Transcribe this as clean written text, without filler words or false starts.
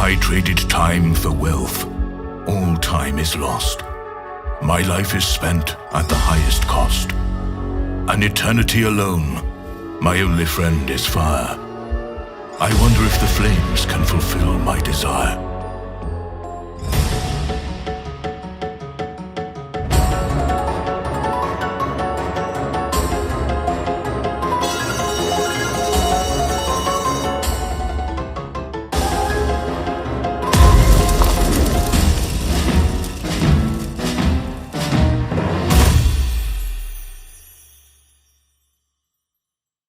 I traded time for wealth, all time is lost. My life is spent at the highest cost. An eternity alone, my only friend is fire. I wonder if the flames can fulfill my desire.